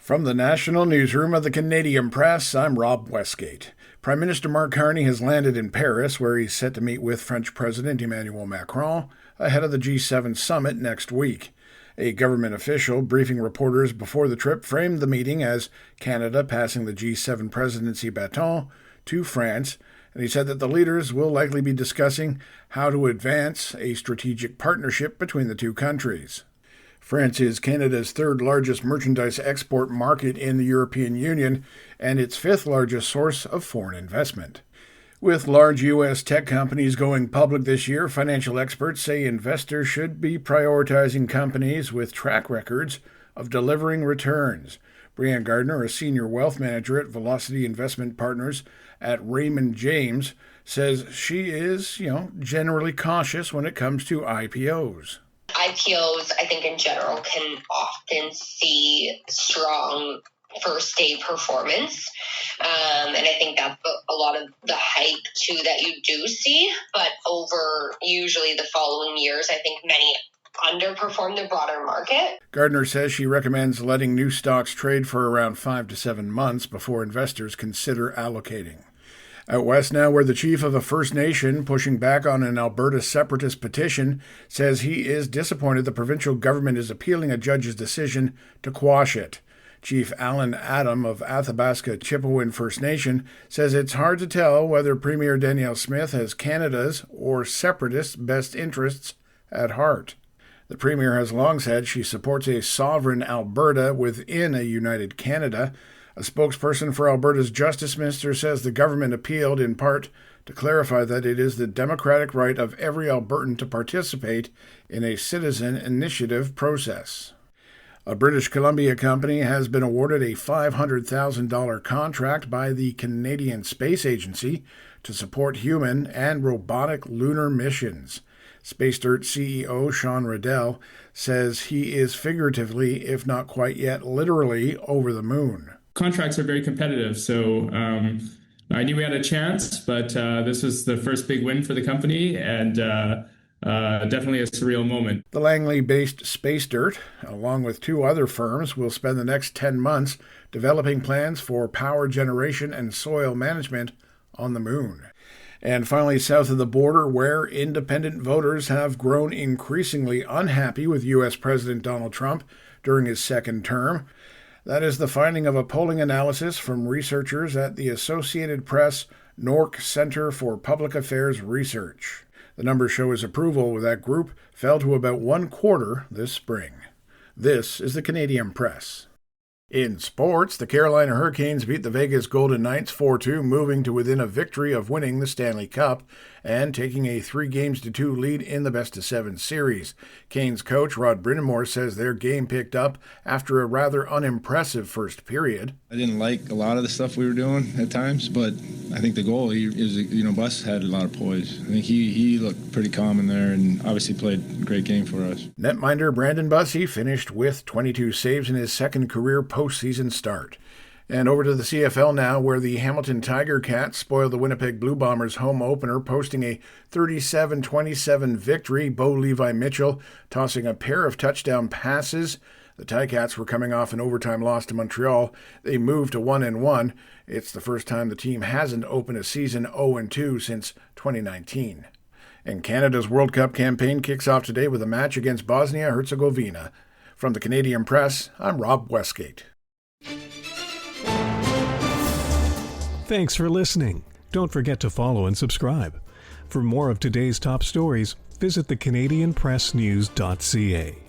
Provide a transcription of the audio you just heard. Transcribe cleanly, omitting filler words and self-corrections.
From the National Newsroom of the Canadian Press, I'm Rob Westgate. Prime Minister Mark Carney has landed in Paris, where he's set to meet with French President Emmanuel Macron ahead of the G7 summit next week. A government official briefing reporters before the trip framed the meeting as Canada passing the G7 presidency baton to France, and he said that the leaders will likely be discussing how to advance a strategic partnership between the two countries. France is Canada's third largest merchandise export market in the European Union and its fifth largest source of foreign investment. With large U.S. tech companies going public this year, financial experts say investors should be prioritizing companies with track records of delivering returns. Brianne Gardner, a senior wealth manager at Velocity Investment Partners at Raymond James, says she is, generally cautious when it comes to IPOs. IPOs, I think in general, can often see strong first day performance. And I think that's a lot of the hype too that you do see. But over usually the following years, I think many underperform the broader market. Gardner says she recommends letting new stocks trade for around 5 to 7 months before investors consider allocating. Out west now, where the chief of a First Nation pushing back on an Alberta separatist petition says he is disappointed the provincial government is appealing a judge's decision to quash it. Chief Alan Adam of Athabasca Chipewyan First Nation says it's hard to tell whether Premier Danielle Smith has Canada's or separatists' best interests at heart. The Premier has long said she supports a sovereign Alberta within a united Canada. A spokesperson for Alberta's Justice Minister says the government appealed in part to clarify that it is the democratic right of every Albertan to participate in a citizen initiative process. A British Columbia company has been awarded a $500,000 contract by the Canadian Space Agency to support human and robotic lunar missions. Space Dirt CEO Sean Riddell says he is figuratively, if not quite yet literally, over the moon. Contracts are very competitive, so I knew we had a chance, but this was the first big win for the company, and definitely a surreal moment. The Langley-based Space Dirt, along with 2 other firms, will spend the next 10 months developing plans for power generation and soil management on the moon. And finally, south of the border, where independent voters have grown increasingly unhappy with U.S. President Donald Trump during his second term. That is the finding of a polling analysis from researchers at the Associated Press Nork Center for Public Affairs Research. The numbers show his approval with that group fell to about 1/4 this spring. This is the Canadian Press. In sports, the Carolina Hurricanes beat the Vegas Golden Knights 4-2, moving to within a victory of winning the Stanley Cup and taking a 3-2 lead in the best-of-7 series. Canes coach Rod Brind'Amour says their game picked up after a rather unimpressive first period. I didn't like a lot of the stuff we were doing at times, but I think the goal, Bus had a lot of poise. I think he looked pretty calm in there and obviously played a great game for us. Netminder Brandon Bussey finished with 22 saves in his second career postseason start. And over to the CFL now, where the Hamilton Tiger Cats spoiled the Winnipeg Blue Bombers home opener, posting a 37-27 victory. Bo Levi Mitchell tossing a pair of touchdown passes. The Ticats were coming off an overtime loss to Montreal. They moved to 1-1. It's the first time the team hasn't opened a season 0-2 since 2019. And Canada's World Cup campaign kicks off today with a match against Bosnia-Herzegovina. From the Canadian Press, I'm Rob Westgate. Thanks for listening. Don't forget to follow and subscribe. For more of today's top stories, visit thecanadianpressnews.ca.